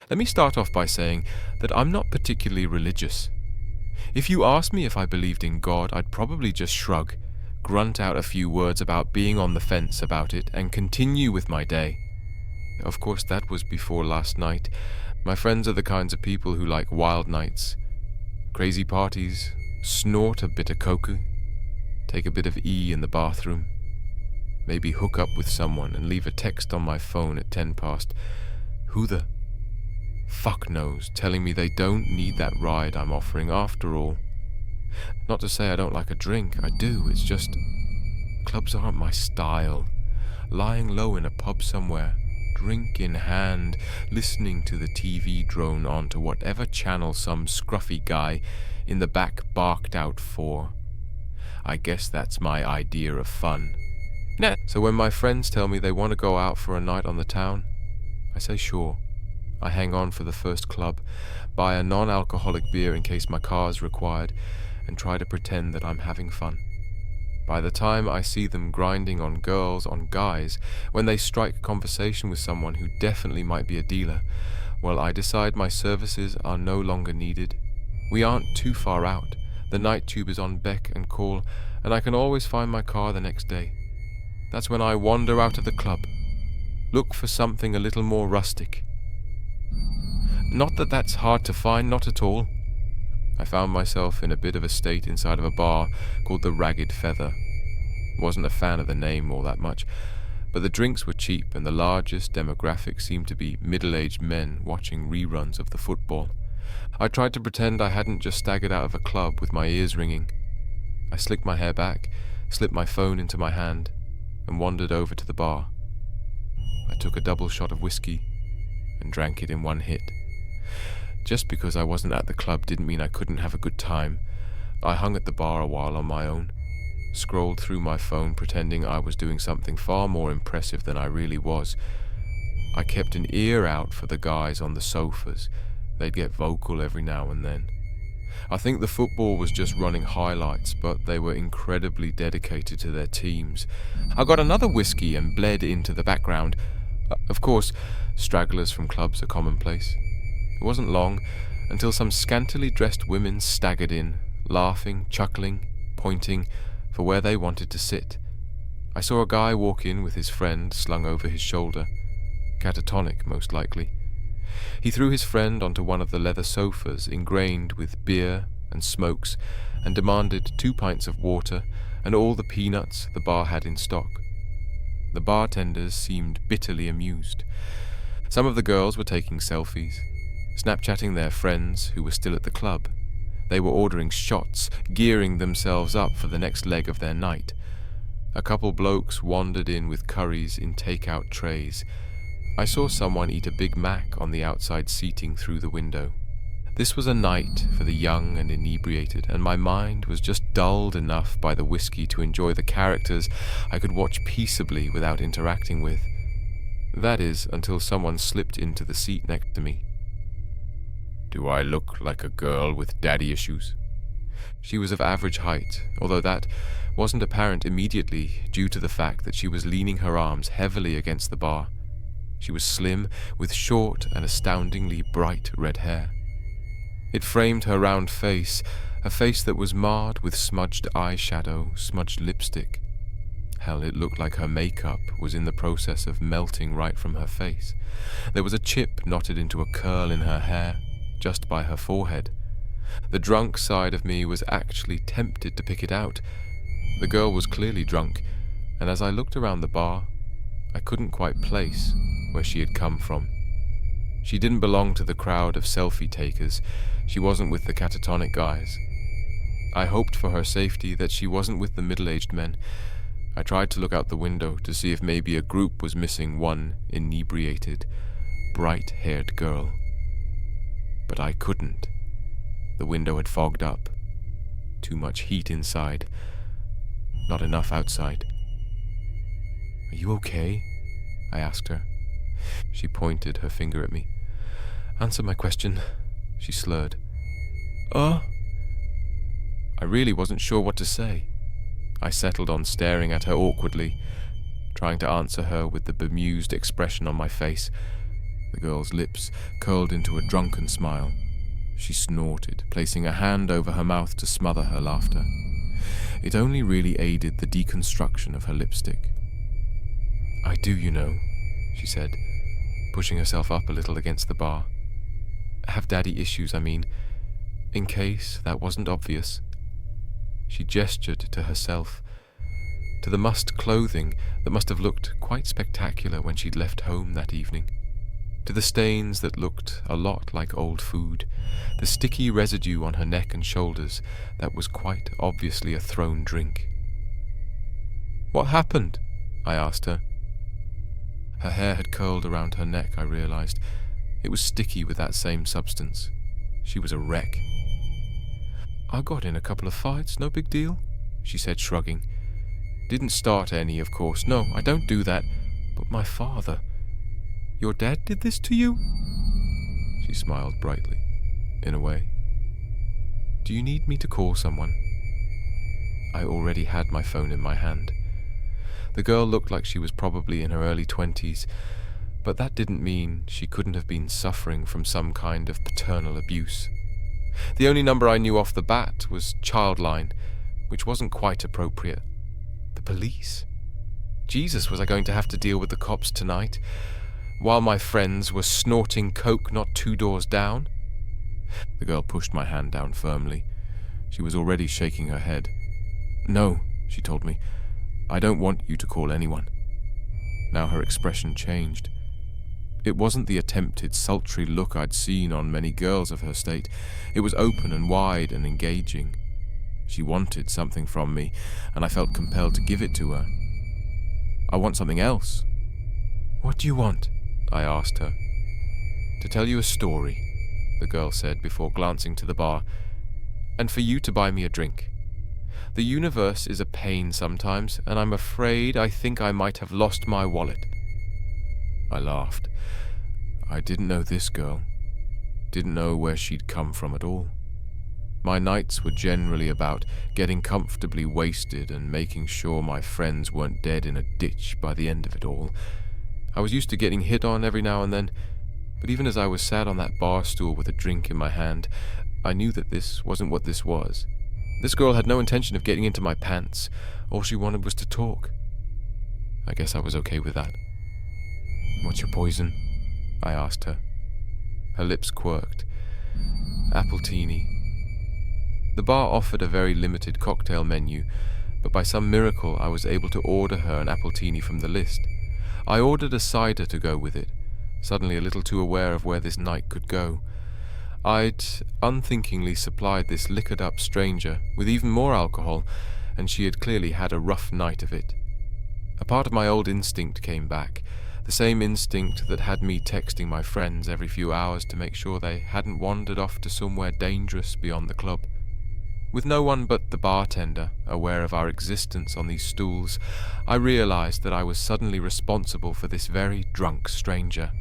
Let me start off by saying that I'm not particularly religious. If you asked me if I believed in God, I'd probably just shrug, grunt out a few words about being on the fence about it, and continue with my day. Of course, that was before last night. My friends are the kinds of people who like wild nights, crazy parties, snort a bit of coke, take a bit of E in the bathroom, maybe hook up with someone and leave a text on my phone at 10 past. Who the fuck knows, telling me they don't need that ride I'm offering after all. Not to say I don't like a drink, I do, it's just clubs aren't my style. Lying low in a pub somewhere, drink in hand, listening to the TV drone onto whatever channel some scruffy guy in the back barked out for. I guess that's my idea of fun. So when my friends tell me they want to go out for a night on the town, I say sure. I hang on for the first club, buy a non-alcoholic beer in case my car is required, and try to pretend that I'm having fun. By the time I see them grinding on girls, on guys, when they strike conversation with someone who definitely might be a dealer, well, I decide my services are no longer needed. We aren't too far out. The night tube is on beck and call, and I can always find my car the next day. That's when I wander out of the club, look for something a little more rustic. Not that that's hard to find, not at all. I found myself in a bit of a state inside of a bar called the Ragged Feather. Wasn't a fan of the name all that much, but the drinks were cheap and the largest demographic seemed to be middle-aged men watching reruns of the football. I tried to pretend I hadn't just staggered out of a club with my ears ringing. I slicked my hair back, slipped my phone into my hand, and wandered over to the bar. I took a double shot of whiskey and drank it in one hit. Just because I wasn't at the club didn't mean I couldn't have a good time. I hung at the bar a while on my own, scrolled through my phone pretending I was doing something far more impressive than I really was. I kept an ear out for the guys on the sofas. They'd get vocal every now and then. I think the football was just running highlights, but they were incredibly dedicated to their teams. I got another whiskey and bled into the background. Of course, stragglers from clubs are commonplace. It wasn't long until some scantily dressed women staggered in, laughing, chuckling, pointing for where they wanted to sit. I saw a guy walk in with his friend slung over his shoulder. Catatonic, most likely. He threw his friend onto one of the leather sofas ingrained with beer and smokes and demanded 2 pints of water and all the peanuts the bar had in stock. The bartenders seemed bitterly amused. Some of the girls were taking selfies, Snapchatting their friends who were still at the club. They were ordering shots, gearing themselves up for the next leg of their night. A couple blokes wandered in with curries in take-out trays. I saw someone eat a Big Mac on the outside seating through the window. This was a night for the young and inebriated, and my mind was just dulled enough by the whiskey to enjoy the characters I could watch peaceably without interacting with. That is, until someone slipped into the seat next to me. Do I look like a girl with daddy issues? She was of average height, although that wasn't apparent immediately due to the fact that she was leaning her arms heavily against the bar. She was slim, with short and astoundingly bright red hair. It framed her round face, a face that was marred with smudged eyeshadow, smudged lipstick. Hell, it looked like her makeup was in the process of melting right from her face. There was a chip knotted into a curl in her hair, just by her forehead. The drunk side of me was actually tempted to pick it out. The girl was clearly drunk, and as I looked around the bar, I couldn't quite place where she had come from. She didn't belong to the crowd of selfie takers. She wasn't with the catatonic guys. I hoped for her safety that she wasn't with the middle-aged men. I tried to look out the window to see if maybe a group was missing one inebriated, bright-haired girl. But I couldn't. The window had fogged up. Too much heat inside. Not enough outside. Are you okay? I asked her. She pointed her finger at me. Answer my question, she slurred. I really wasn't sure what to say. I settled on staring at her awkwardly, trying to answer her with the bemused expression on my face. The girl's lips curled into a drunken smile. She snorted, placing a hand over her mouth to smother her laughter. It only really aided the deconstruction of her lipstick. "I do, you know," she said, pushing herself up a little against the bar. "Have daddy issues, I mean, in case that wasn't obvious." She gestured to herself, to the mussed clothing that must have looked quite spectacular when she'd left home that evening, to the stains that looked a lot like old food, the sticky residue on her neck and shoulders that was quite obviously a thrown drink. "What happened?" I asked her. Her hair had curled around her neck, I realized. It was sticky with that same substance. She was a wreck. "I got in a couple of fights, no big deal," she said, shrugging. "Didn't start any, of course. No, I don't do that. But my father... Your dad did this to you?" She smiled brightly, in a way. "Do you need me to call someone?" I already had my phone in my hand. The girl looked like she was probably in her early 20s, but that didn't mean she couldn't have been suffering from some kind of paternal abuse. The only number I knew off the bat was Childline, which wasn't quite appropriate. The police? Jesus, was I going to have to deal with the cops tonight, while my friends were snorting coke not 2 doors down? The girl pushed my hand down firmly. She was already shaking her head. "No," she told me. "I don't want you to call anyone." Now her expression changed. It wasn't the attempted sultry look I'd seen on many girls of her state. It was open and wide and engaging. She wanted something from me, and I felt compelled to give it to her. "I want something else." "What do you want?" I asked her. "To tell you a story," the girl said before glancing to the bar, "and for you to buy me a drink. The universe is a pain sometimes, and I'm afraid I think I might have lost my wallet." I laughed. I didn't know this girl. Didn't know where she'd come from at all. My nights were generally about getting comfortably wasted and making sure my friends weren't dead in a ditch by the end of it all. I was used to getting hit on every now and then, but even as I was sat on that bar stool with a drink in my hand, I knew that this wasn't what this was. This girl had no intention of getting into my pants. All she wanted was to talk. I guess I was okay with that. "What's your poison?" I asked her. Her lips quirked. "Appletini." The bar offered a very limited cocktail menu, but by some miracle I was able to order her an appletini from the list. I ordered a cider to go with it, suddenly a little too aware of where this night could go. I'd unthinkingly supplied this liquored-up stranger with even more alcohol, and she had clearly had a rough night of it. A part of my old instinct came back, the same instinct that had me texting my friends every few hours to make sure they hadn't wandered off to somewhere dangerous beyond the club. With no one but the bartender aware of our existence on these stools, I realized that I was suddenly responsible for this very drunk stranger.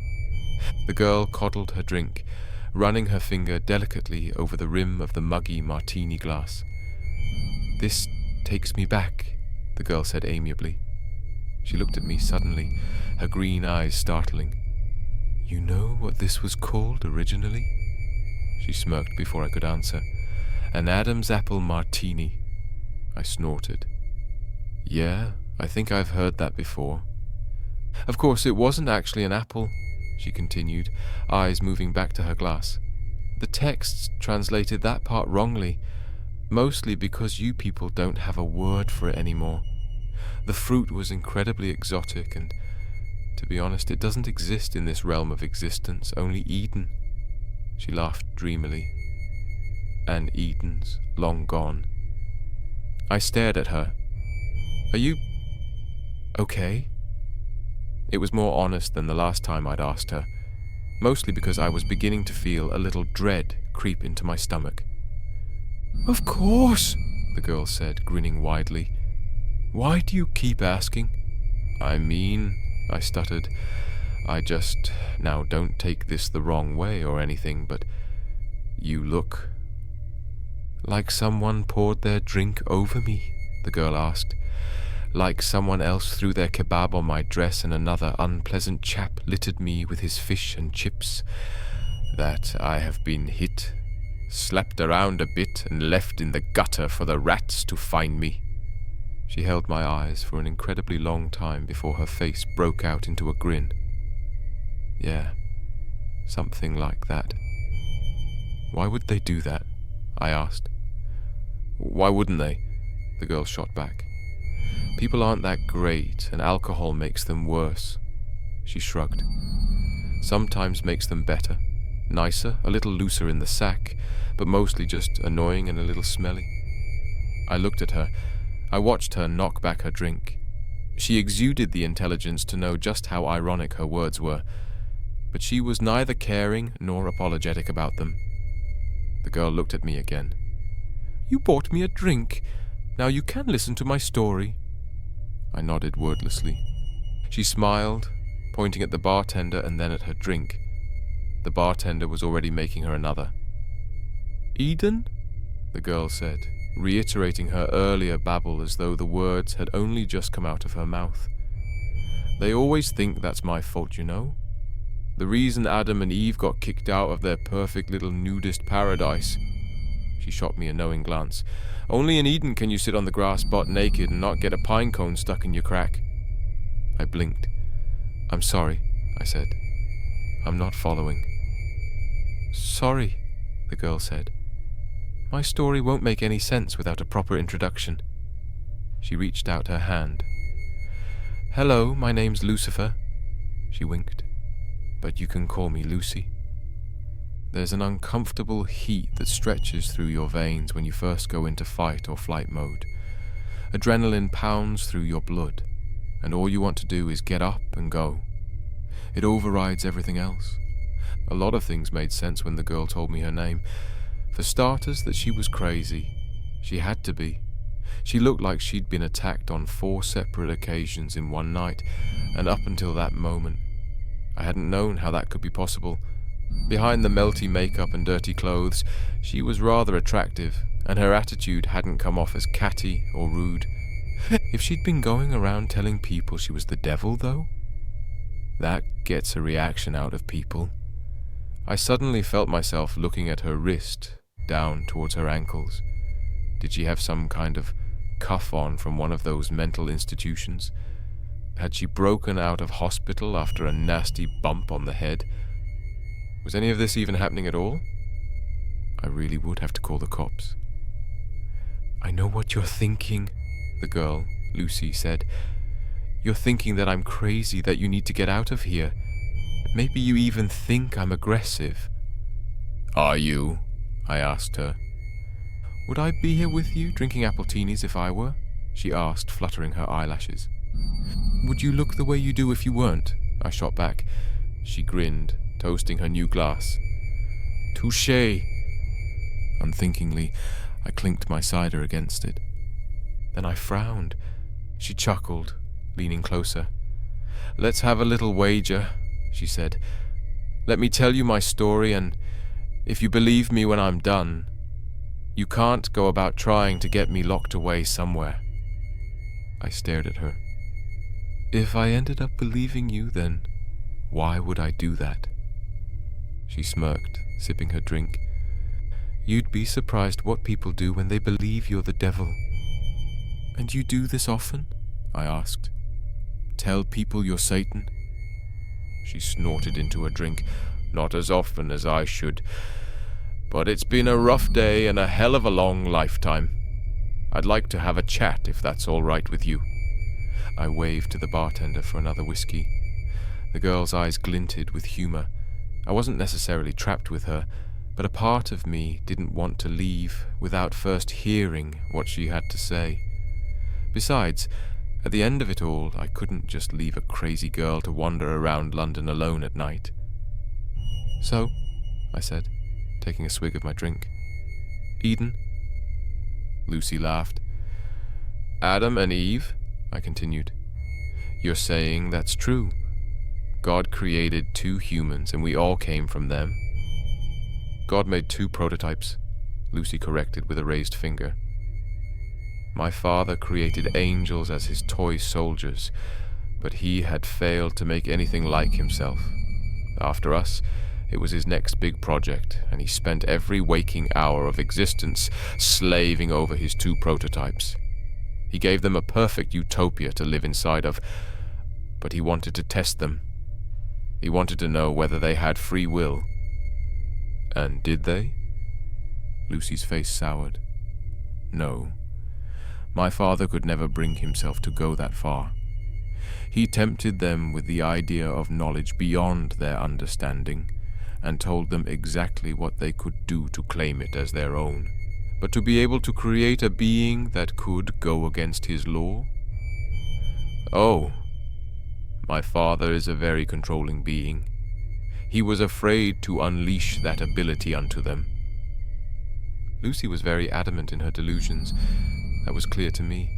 The girl coddled her drink, running her finger delicately over the rim of the muggy martini glass. "This takes me back," the girl said amiably. She looked at me suddenly, her green eyes startling. "You know what this was called originally?" She smirked before I could answer. "An Adam's apple martini." I snorted. "Yeah, I think I've heard that before." "Of course, it wasn't actually an apple," she continued, eyes moving back to her glass. "The texts translated that part wrongly, mostly because you people don't have a word for it anymore. The fruit was incredibly exotic, and to be honest, it doesn't exist in this realm of existence, only Eden." She laughed dreamily. "And Eden's long gone." I stared at her. "Are you okay?" It was more honest than the last time I'd asked her, mostly because I was beginning to feel a little dread creep into my stomach. "Of course," the girl said, grinning widely. "Why do you keep asking?" "I mean," I stuttered, now don't take this the wrong way or anything, but you look..." "Like someone poured their drink over me?" the girl asked. like someone else threw their kebab on my dress and another unpleasant chap littered me with his fish and chips, that I have been hit, slapped around a bit and left in the gutter for the rats to find me. She held my eyes for an incredibly long time before her face broke out into a grin. Yeah, something like that. Why would they do that? I asked. Why wouldn't they? The girl shot back. People aren't that great, and alcohol makes them worse. She shrugged. Sometimes makes them better, nicer, a little looser in the sack, but mostly just annoying and a little smelly. I looked at her. I watched her knock back her drink. She exuded the intelligence to know just how ironic her words were, but she was neither caring nor apologetic about them. The girl looked at me again. You bought me a drink. Now you can listen to my story. I nodded wordlessly. She smiled, pointing at the bartender and then at her drink. The bartender was already making her another. Eden? The girl said, reiterating her earlier babble as though the words had only just come out of her mouth. They always think that's my fault, you know? The reason Adam and Eve got kicked out of their perfect little nudist paradise. She shot me a knowing glance. Only in Eden can you sit on the grass butt naked and not get a pine cone stuck in your crack. I blinked. I'm sorry, I said. I'm not following. Sorry, the girl said. My story won't make any sense without a proper introduction. She reached out her hand. Hello, my name's Lucifer. She winked. But you can call me Lucy. There's an uncomfortable heat that stretches through your veins when you first go into fight or flight mode. Adrenaline pounds through your blood, and all you want to do is get up and go. It overrides everything else. A lot of things made sense when the girl told me her name. For starters, that she was crazy. She had to be. She looked like she'd been attacked on 4 separate occasions in one night, and up until that moment, I hadn't known how that could be possible. Behind the melty makeup and dirty clothes, she was rather attractive, and her attitude hadn't come off as catty or rude. If she'd been going around telling people she was the devil, though, that gets a reaction out of people. I suddenly felt myself looking at her wrist, down towards her ankles. Did she have some kind of cuff on from one of those mental institutions? Had she broken out of hospital after a nasty bump on the head? Was any of this even happening at all? I really would have to call the cops. I know what you're thinking, the girl, Lucy, said. You're thinking that I'm crazy, that you need to get out of here. Maybe you even think I'm aggressive. Are you? I asked her. Would I be here with you, drinking appletinis if I were? She asked, fluttering her eyelashes. Would you look the way you do if you weren't? I shot back. She grinned, toasting her new glass. Touché. Unthinkingly, I clinked my cider against it. Then I frowned. She chuckled, leaning closer. Let's have a little wager, she said. Let me tell you my story, and if you believe me when I'm done, you can't go about trying to get me locked away somewhere. I stared at her. If I ended up believing you, then why would I do that? She smirked, sipping her drink. You'd be surprised what people do when they believe you're the devil. And you do this often? I asked. Tell people you're Satan? She snorted into a drink. Not as often as I should. But it's been a rough day and a hell of a long lifetime. I'd like to have a chat if that's all right with you. I waved to the bartender for another whiskey. The girl's eyes glinted with humor. I wasn't necessarily trapped with her, but a part of me didn't want to leave without first hearing what she had to say. Besides, at the end of it all, I couldn't just leave a crazy girl to wander around London alone at night. So, I said, taking a swig of my drink. Eden? Lucy laughed. Adam and Eve? I continued. You're saying that's true. God created 2 humans and we all came from them. God made 2 prototypes, Lucy corrected with a raised finger. My father created angels as his toy soldiers, but he had failed to make anything like himself. After us, it was his next big project, and he spent every waking hour of existence slaving over his two prototypes. He gave them a perfect utopia to live inside of, but he wanted to test them. He wanted to know whether they had free will. And did they? Lucy's face soured. No. My father could never bring himself to go that far. He tempted them with the idea of knowledge beyond their understanding, and told them exactly what they could do to claim it as their own. But to be able to create a being that could go against his law? Oh, my father is a very controlling being. He was afraid to unleash that ability unto them. Lucy was very adamant in her delusions. That was clear to me.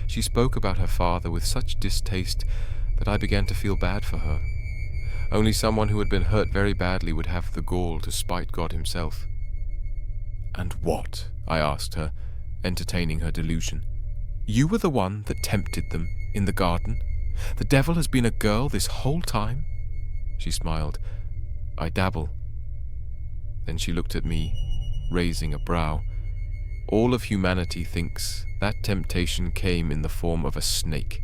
She spoke about her father with such distaste that I began to feel bad for her. Only someone who had been hurt very badly would have the gall to spite God himself. "And what?" I asked her, entertaining her delusion. "You were the one that tempted them in the garden? The devil has been a girl this whole time?" She smiled. "I dabble." Then she looked at me, raising a brow. "All of humanity thinks that temptation came in the form of a snake.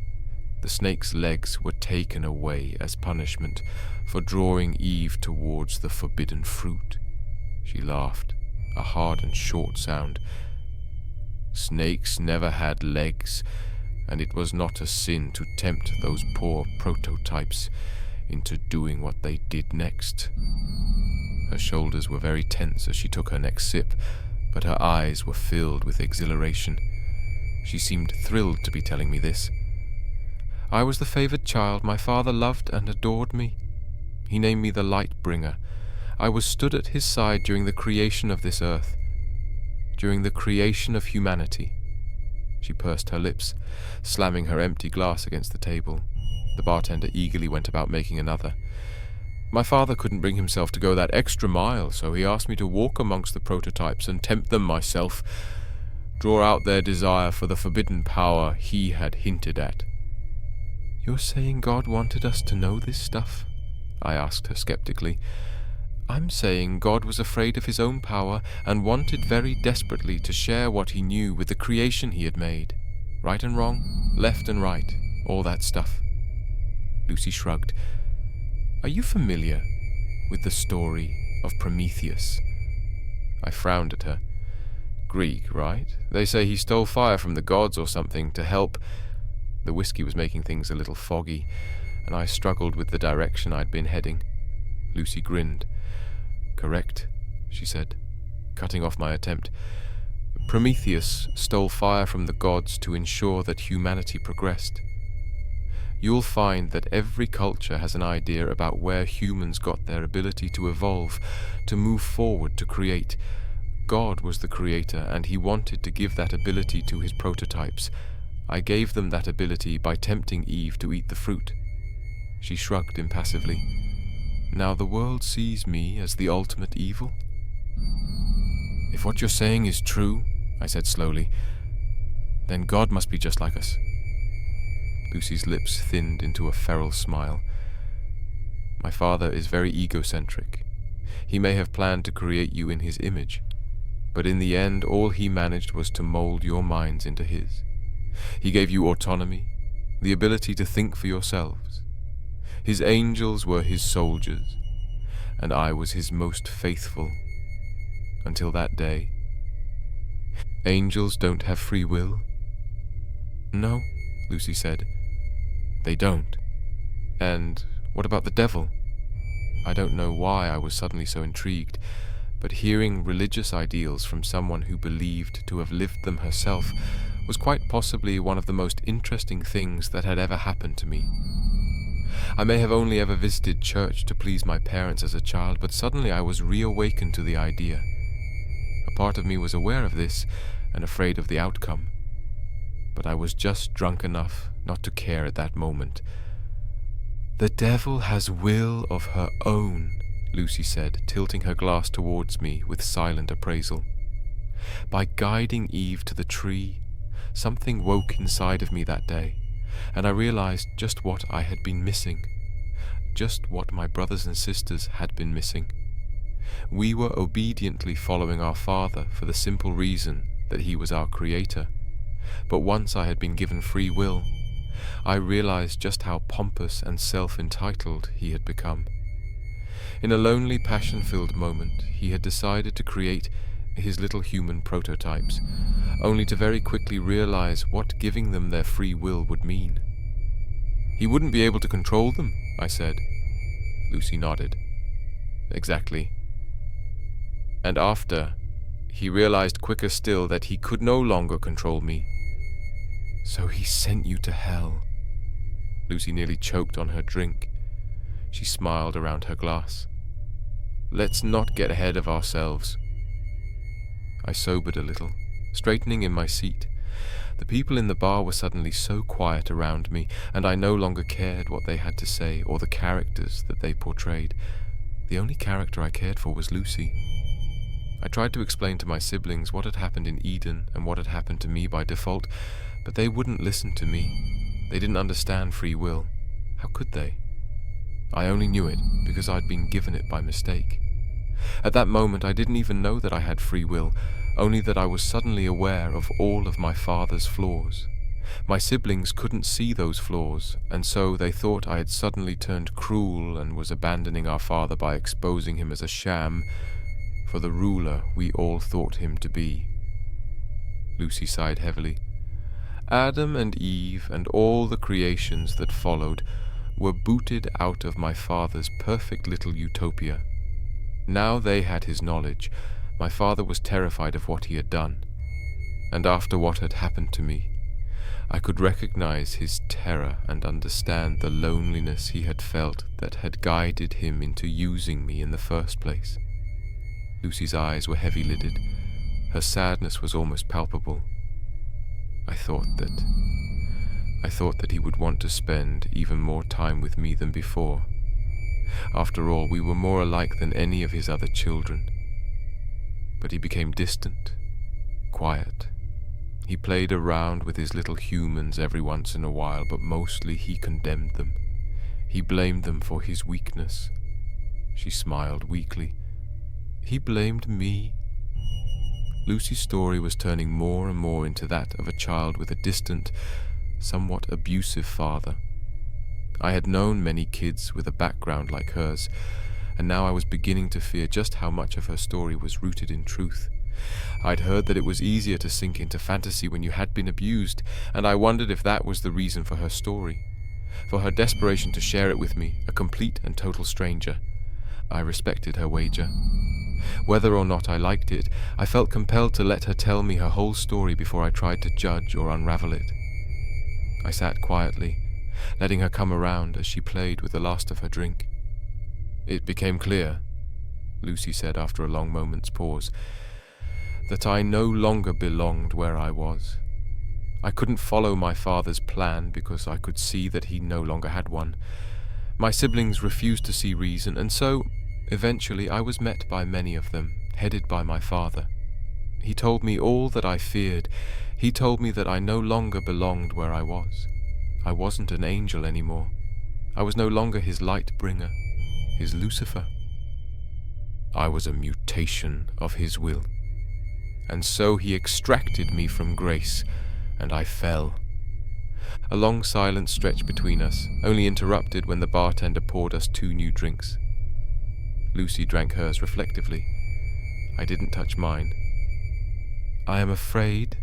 The snake's legs were taken away as punishment for drawing Eve towards the forbidden fruit." She laughed, a hard and short sound. "Snakes never had legs, and it was not a sin to tempt those poor prototypes into doing what they did next." Her shoulders were very tense as she took her next sip, but her eyes were filled with exhilaration. She seemed thrilled to be telling me this. "I was the favored child. My father loved and adored me. He named me the Light Bringer. I was stood at his side during the creation of this earth, during the creation of humanity." She pursed her lips, slamming her empty glass against the table. The bartender eagerly went about making another. "My father couldn't bring himself to go that extra mile, so he asked me to walk amongst the prototypes and tempt them myself, draw out their desire for the forbidden power he had hinted at." "You're saying God wanted us to know this stuff?" I asked her skeptically. "I'm saying God was afraid of his own power and wanted very desperately to share what he knew with the creation he had made. Right and wrong, left and right, all that stuff." Lucy shrugged. "Are you familiar with the story of Prometheus?" I frowned at her. "Greek, right? They say he stole fire from the gods or something to help—" The whiskey was making things a little foggy, and I struggled with the direction I'd been heading. Lucy grinned. "Correct," she said, cutting off my attempt. "Prometheus stole fire from the gods to ensure that humanity progressed. You'll find that every culture has an idea about where humans got their ability to evolve, to move forward, to create. God was the creator, and he wanted to give that ability to his prototypes. I gave them that ability by tempting Eve to eat the fruit." She shrugged impassively. "Now the world sees me as the ultimate evil?" "If what you're saying is true," I said slowly, "then God must be just like us." Lucy's lips thinned into a feral smile. "My father is very egocentric. He may have planned to create you in his image, but in the end all he managed was to mold your minds into his. He gave you autonomy, the ability to think for yourselves. His angels were his soldiers, and I was his most faithful, until that day." "Angels don't have free will?" "No," Lucy said. "They don't. And what about the devil?" I don't know why I was suddenly so intrigued, but hearing religious ideals from someone who believed to have lived them herself was quite possibly one of the most interesting things that had ever happened to me. I may have only ever visited church to please my parents as a child, but suddenly I was reawakened to the idea. A part of me was aware of this and afraid of the outcome, but I was just drunk enough not to care at that moment. "The devil has will of her own," Lucy said, tilting her glass towards me with silent appraisal. "By guiding Eve to the tree, Something woke inside of me that day, and I realized just what I had been missing, just what my brothers and sisters had been missing. We were obediently following our Father for the simple reason that He was our Creator. But once I had been given free will, I realized just how pompous and self-entitled He had become. In a lonely, passion-filled moment, He had decided to create His little human prototypes, only to very quickly realize what giving them their free will would mean. He wouldn't be able to control them, I said. Lucy nodded. Exactly. And after, he realized quicker still that he could no longer control me. So he sent you to hell. Lucy nearly choked on her drink. She smiled around her glass. Let's not get ahead of ourselves. I sobered a little, straightening in my seat. The people in the bar were suddenly so quiet around me, and I no longer cared what they had to say or the characters that they portrayed. The only character I cared for was Lucy. I tried to explain to my siblings what had happened in Eden and what had happened to me by default, but they wouldn't listen to me. They didn't understand free will. How could they? I only knew it because I'd been given it by mistake. At that moment, I didn't even know that I had free will, only that I was suddenly aware of all of my father's flaws. My siblings couldn't see those flaws, and so they thought I had suddenly turned cruel and was abandoning our father by exposing him as a sham for the ruler we all thought him to be. Lucy sighed heavily. Adam and Eve and all the creations that followed were booted out of my father's perfect little utopia. Now they had his knowledge. My father was terrified of what he had done. And after what had happened to me, I could recognize his terror and understand the loneliness he had felt that had guided him into using me in the first place. Lucy's eyes were heavy-lidded. Her sadness was almost palpable. I thought that he would want to spend even more time with me than before. After all, we were more alike than any of his other children. But he became distant, quiet. He played around with his little humans every once in a while, but mostly he condemned them. He blamed them for his weakness. She smiled weakly. He blamed me. Lucy's story was turning more and more into that of a child with a distant, somewhat abusive father. I had known many kids with a background like hers, and now I was beginning to fear just how much of her story was rooted in truth. I'd heard that it was easier to sink into fantasy when you had been abused, and I wondered if that was the reason for her story, for her desperation to share it with me, a complete and total stranger. I respected her wager. Whether or not I liked it, I felt compelled to let her tell me her whole story before I tried to judge or unravel it. I sat quietly, letting her come around as she played with the last of her drink. It became clear, Lucy said after a long moment's pause, that I no longer belonged where I was. I couldn't follow my father's plan because I could see that he no longer had one. My siblings refused to see reason, and so, eventually, I was met by many of them, headed by my father. He told me all that I feared. He told me that I no longer belonged where I was. I wasn't an angel anymore. I was no longer his light bringer, his Lucifer. I was a mutation of his will. And so he extracted me from grace, and I fell. A long silence stretched between us, only interrupted when the bartender poured us 2 new drinks. Lucy drank hers reflectively. I didn't touch mine. I am afraid,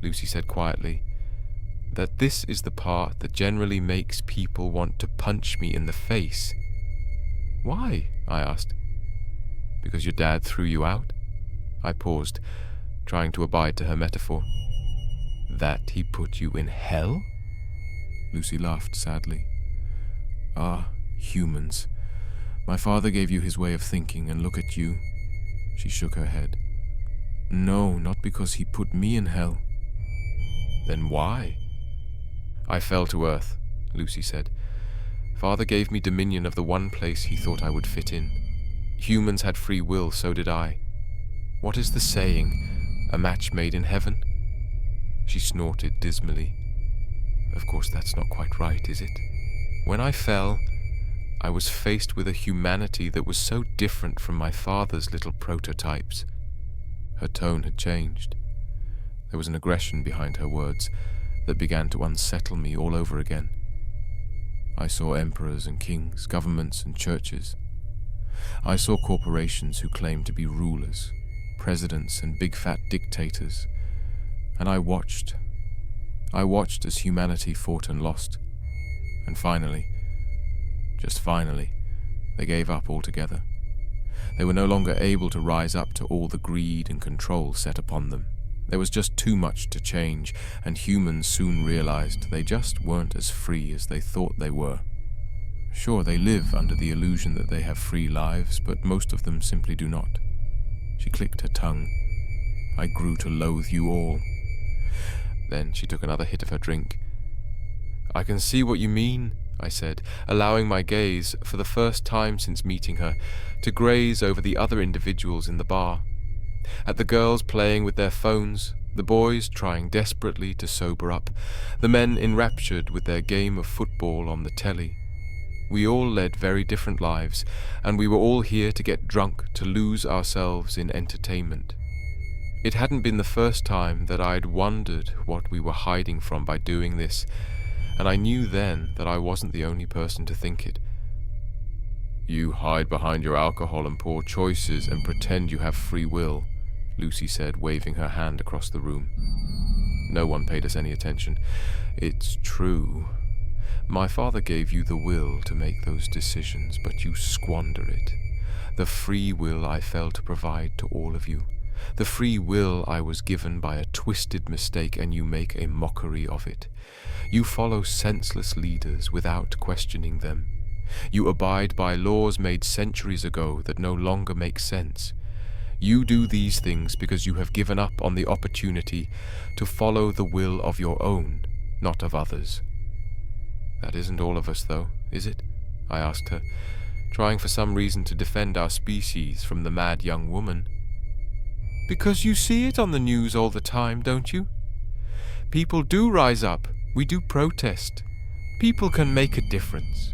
Lucy said quietly, that this is the part that generally makes people want to punch me in the face. Why? I asked. Because your dad threw you out? I paused, trying to abide to her metaphor. That he put you in hell? Lucy laughed sadly. Ah, humans. My father gave you his way of thinking, and look at you. She shook her head. No, not because he put me in hell. Then why? I fell to earth, Lucy said. Father gave me dominion of the one place he thought I would fit in. Humans had free will, so did I. What is the saying? A match made in heaven? She snorted dismally. Of course, that's not quite right, is it? When I fell, I was faced with a humanity that was so different from my father's little prototypes. Her tone had changed. There was an aggression behind her words that began to unsettle me all over again. I saw emperors and kings, governments and churches. I saw corporations who claimed to be rulers, presidents and big fat dictators. And I watched as humanity fought and lost. And finally, just finally, they gave up altogether. They were no longer able to rise up to all the greed and control set upon them. There was just too much to change, and humans soon realized they just weren't as free as they thought they were. Sure, they live under the illusion that they have free lives, but most of them simply do not. She clicked her tongue. I grew to loathe you all. Then she took another hit of her drink. I can see what you mean, I said, allowing my gaze, for the first time since meeting her, to graze over the other individuals in the bar. At the girls playing with their phones, the boys trying desperately to sober up, the men enraptured with their game of football on the telly. We all led very different lives, and we were all here to get drunk, to lose ourselves in entertainment. It hadn't been the first time that I'd wondered what we were hiding from by doing this, and I knew then that I wasn't the only person to think it. You hide behind your alcohol and poor choices and pretend you have free will, Lucy said, waving her hand across the room. No one paid us any attention. It's true. My father gave you the will to make those decisions, but you squander it. The free will I failed to provide to all of you. The free will I was given by a twisted mistake, and you make a mockery of it. You follow senseless leaders without questioning them. You abide by laws made centuries ago that no longer make sense. You do these things because you have given up on the opportunity to follow the will of your own, not of others. That isn't all of us, though, is it? I asked her, trying for some reason to defend our species from the mad young woman. Because you see it on the news all the time, don't you? People do rise up. We do protest. People can make a difference.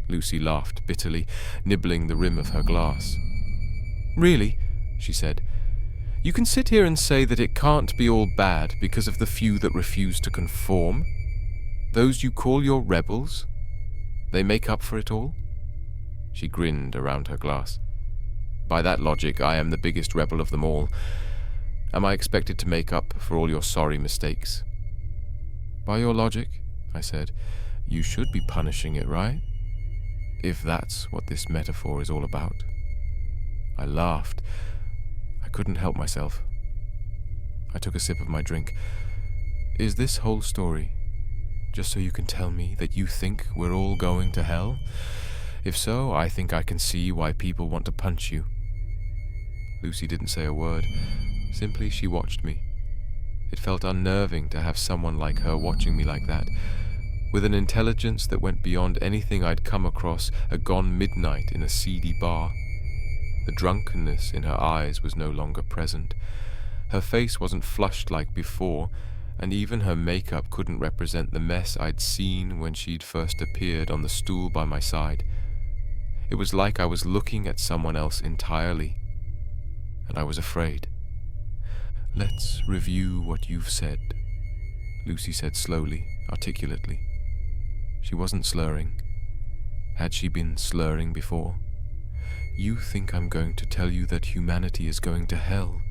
Lucy laughed bitterly, nibbling the rim of her glass. Really, she said, you can sit here and say that it can't be all bad because of the few that refuse to conform? Those you call your rebels? They make up for it all? She grinned around her glass. By that logic, I am the biggest rebel of them all. Am I expected to make up for all your sorry mistakes? By your logic, I said, you should be punishing it, right? If that's what this metaphor is all about. I laughed. I couldn't help myself. I took a sip of my drink. Is this whole story just so you can tell me that you think we're all going to hell? If so, I think I can see why people want to punch you. Lucy didn't say a word. Simply she watched me. It felt unnerving to have someone like her watching me like that, with an intelligence that went beyond anything I'd come across at gone midnight in a seedy bar. The drunkenness in her eyes was no longer present. Her face wasn't flushed like before, and even her makeup couldn't represent the mess I'd seen when she'd first appeared on the stool by my side. It was like I was looking at someone else entirely, and I was afraid. Let's review what you've said, Lucy said slowly, articulately. She wasn't slurring. Had she been slurring before? You think I'm going to tell you that humanity is going to hell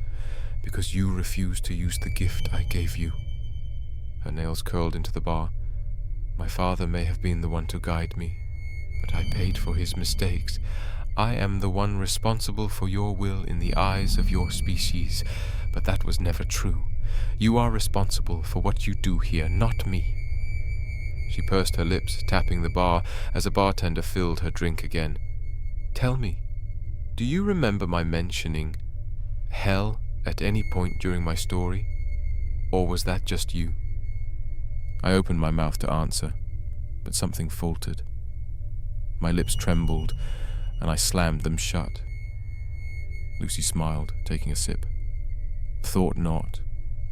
because you refuse to use the gift I gave you. Her nails curled into the bar. My father may have been the one to guide me, but I paid for his mistakes. I am the one responsible for your will in the eyes of your species, but that was never true. You are responsible for what you do here, not me. She pursed her lips, tapping the bar as a bartender filled her drink again. Tell me, do you remember my mentioning hell at any point during my story? Or was that just you? I opened my mouth to answer, but something faltered. My lips trembled, and I slammed them shut. Lucy smiled, taking a sip. Thought not.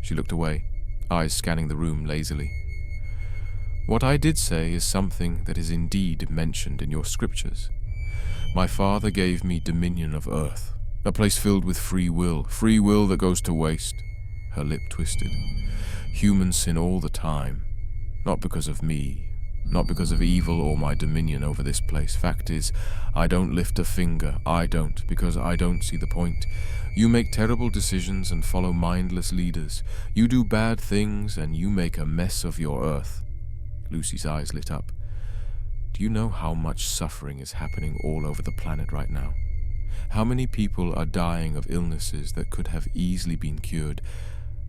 She looked away. eyes scanning the room lazily. "What I did say is something that is indeed mentioned in your scriptures. My Father gave me dominion of earth, a place filled with free will that goes to waste." Her lip twisted. "Humans sin all the time, not because of me, not because of evil or my dominion over this place. Fact is, I don't lift a finger. I don't, because I don't see the point. You make terrible decisions and follow mindless leaders. You do bad things and you make a mess of your earth." Lucy's eyes lit up. "Do you know how much suffering is happening all over the planet right now? How many people are dying of illnesses that could have easily been cured,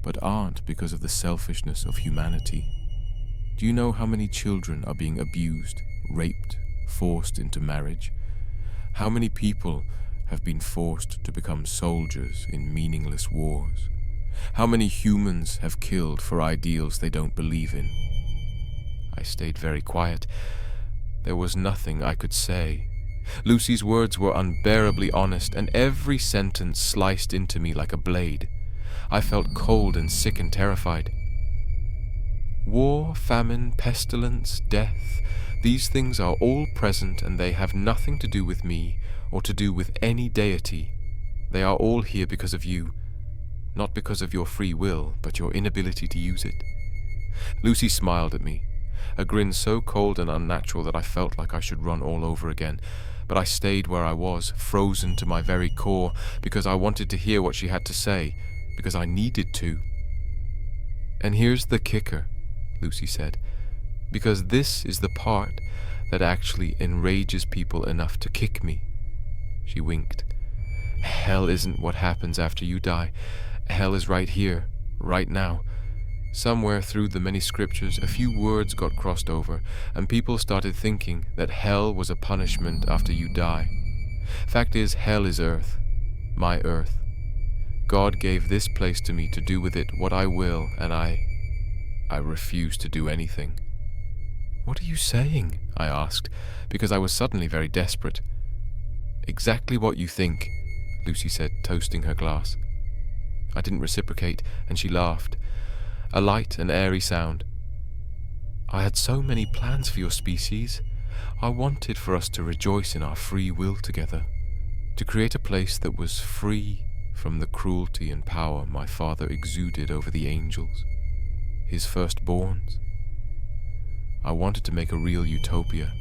but aren't because of the selfishness of humanity? Do you know how many children are being abused, raped, forced into marriage? How many people have been forced to become soldiers in meaningless wars? How many humans have killed for ideals they don't believe in?" I stayed very quiet. There was nothing I could say. Lucy's words were unbearably honest, and every sentence sliced into me like a blade. I felt cold and sick and terrified. War, famine, pestilence, death, these things are all present, and they have nothing to do with me or to do with any deity. They are all here because of you, not because of your free will, but your inability to use it. Lucy smiled at me, a grin so cold and unnatural that I felt like I should run all over again. But I stayed where I was, frozen to my very core, because I wanted to hear what she had to say, because I needed to. "And here's the kicker," Lucy said, "because this is the part that actually enrages people enough to kick me." She winked. "Hell isn't what happens after you die. Hell is right here, right now. Somewhere through the many scriptures, a few words got crossed over, and people started thinking that hell was a punishment after you die. Fact is, hell is earth, my earth. God gave this place to me to do with it what I will, and I refuse to do anything." "What are you saying?" I asked, because I was suddenly very desperate. "Exactly what you think," Lucy said, toasting her glass. I didn't reciprocate, and she laughed. A light and airy sound. "I had so many plans for your species. I wanted for us to rejoice in our free will together, to create a place that was free from the cruelty and power my Father exuded over the angels, his firstborns. I wanted to make a real utopia.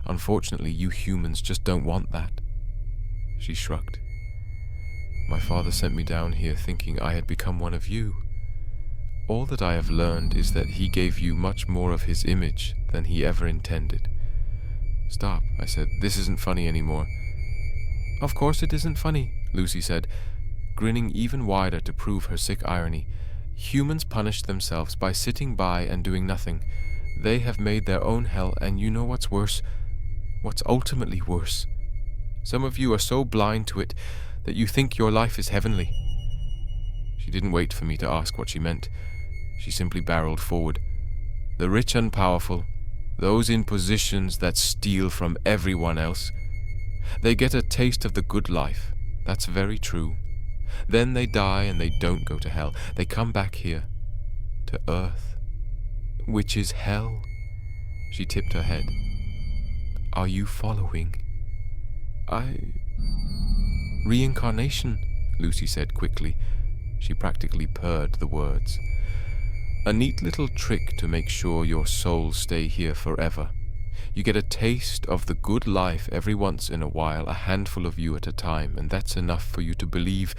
Unfortunately, you humans just don't want that." She shrugged. "My father sent me down here thinking I had become one of you. All that I have learned is that he gave you much more of his image than he ever intended." "Stop," I said. "This isn't funny anymore." "Of course it isn't funny," Lucy said, grinning even wider to prove her sick irony. "Humans punish themselves by sitting by and doing nothing. They have made their own hell, and you know what's worse? What's ultimately worse? Some of you are so blind to it that you think your life is heavenly." She didn't wait for me to ask what she meant. She simply barreled forward. "The rich and powerful, those in positions that steal from everyone else, they get a taste of the good life. That's very true. Then they die and they don't go to hell. They come back here, to earth, which is hell." She tipped her head. "Are you following?" "Reincarnation," Lucy said quickly. She practically purred the words. "A neat little trick to make sure your souls stay here forever. You get a taste of the good life every once in a while, a handful of you at a time, and that's enough for you to believe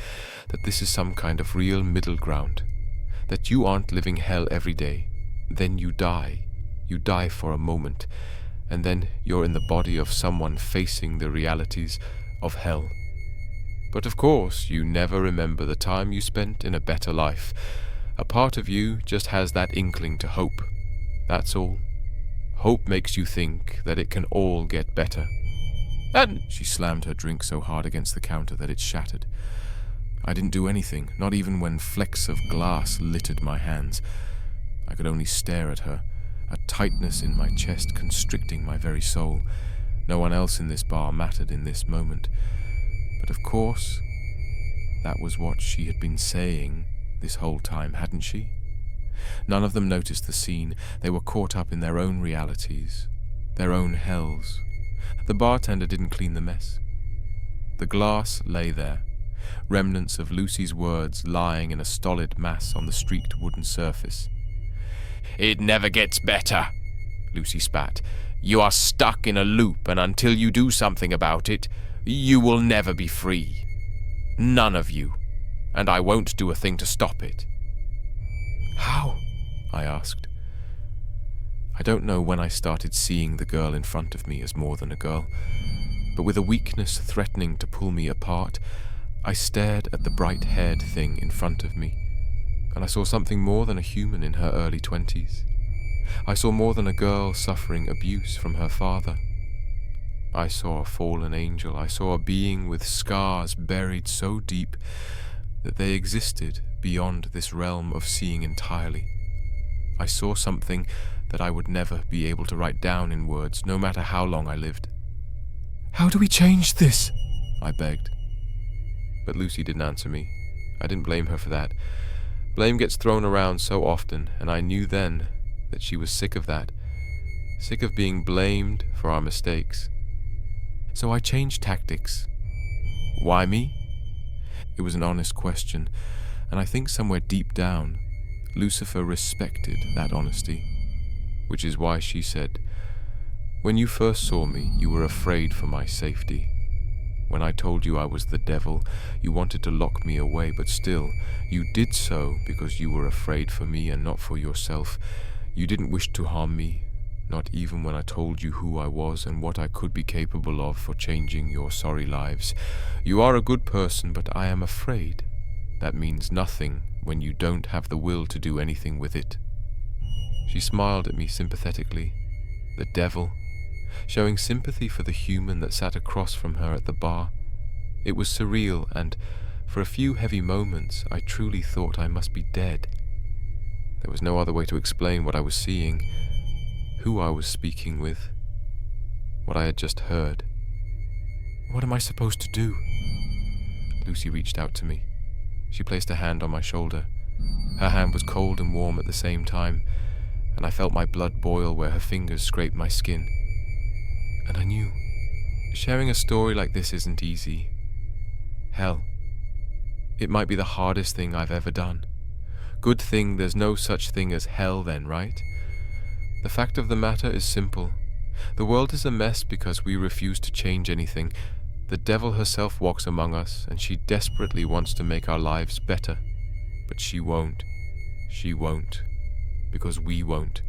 that this is some kind of real middle ground, that you aren't living hell every day. Then you die. You die for a moment, and then you're in the body of someone facing the realities of hell. But of course, you never remember the time you spent in a better life. A part of you just has that inkling to hope. That's all. Hope makes you think that it can all get better." "And—" She slammed her drink so hard against the counter that it shattered. I didn't do anything, not even when flecks of glass littered my hands. I could only stare at her, a tightness in my chest constricting my very soul. No one else in this bar mattered in this moment. But of course, that was what she had been saying this whole time, hadn't she? None of them noticed the scene. They were caught up in their own realities, their own hells. The bartender didn't clean the mess. The glass lay there, remnants of Lucy's words lying in a stolid mass on the streaked wooden surface. "It never gets better," Lucy spat. "You are stuck in a loop, and until you do something about it, you will never be free. None of you. And I won't do a thing to stop it." "How?" I asked. I don't know when I started seeing the girl in front of me as more than a girl, but with a weakness threatening to pull me apart, I stared at the bright-haired thing in front of me, and I saw something more than a human in her early 20s. I saw more than a girl suffering abuse from her father. I saw a fallen angel. I saw a being with scars buried so deep that they existed beyond this realm of seeing entirely. I saw something that I would never be able to write down in words, no matter how long I lived. "How do we change this?" I begged. But Lucy didn't answer me. I didn't blame her for that. Blame gets thrown around so often, and I knew then that she was sick of that, sick of being blamed for our mistakes. So I changed tactics. Why me? It was an honest question, and I think somewhere deep down, Lucifer respected that honesty, which is why she said, "When you first saw me, you were afraid for my safety. When I told you I was the devil, you wanted to lock me away, but still, you did so because you were afraid for me and not for yourself. You didn't wish to harm me, not even when I told you who I was and what I could be capable of for changing your sorry lives. You are a good person, but I am afraid that means nothing when you don't have the will to do anything with it." She smiled at me sympathetically. The devil, showing sympathy for the human that sat across from her at the bar. It was surreal, and for a few heavy moments I truly thought I must be dead. There was no other way to explain what I was seeing, who I was speaking with, what I had just heard. "What am I supposed to do?" Lucy reached out to me. She placed a hand on my shoulder. Her hand was cold and warm at the same time, and I felt my blood boil where her fingers scraped my skin. And I knew, sharing a story like this isn't easy. Hell, it might be the hardest thing I've ever done. Good thing there's no such thing as hell then, right? The fact of the matter is simple. The world is a mess because we refuse to change anything. The devil herself walks among us, and she desperately wants to make our lives better. But she won't. She won't. Because we won't.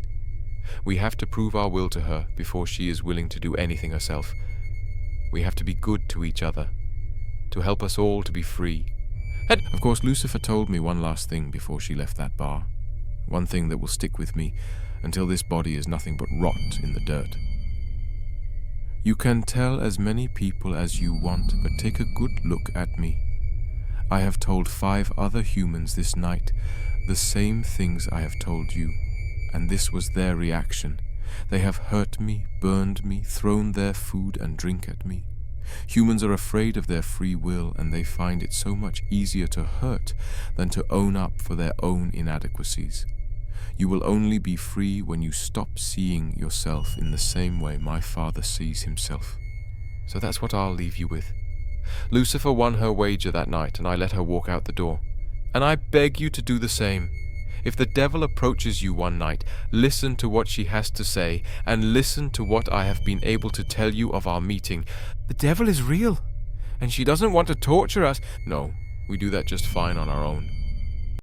We have to prove our will to her before she is willing to do anything herself. We have to be good to each other, to help us all to be free. And of course, Lucifer told me one last thing before she left that bar. One thing that will stick with me until this body is nothing but rot in the dirt. "You can tell as many people as you want, but take a good look at me. I have told 5 other humans this night the same things I have told you, and this was their reaction. They have hurt me, burned me, thrown their food and drink at me. Humans are afraid of their free will, and they find it so much easier to hurt than to own up for their own inadequacies. You will only be free when you stop seeing yourself in the same way my father sees himself." So that's what I'll leave you with. Lucifer won her wager that night, and I let her walk out the door. And I beg you to do the same. If the devil approaches you one night, listen to what she has to say, and listen to what I have been able to tell you of our meeting. The devil is real, and she doesn't want to torture us. No, we do that just fine on our own.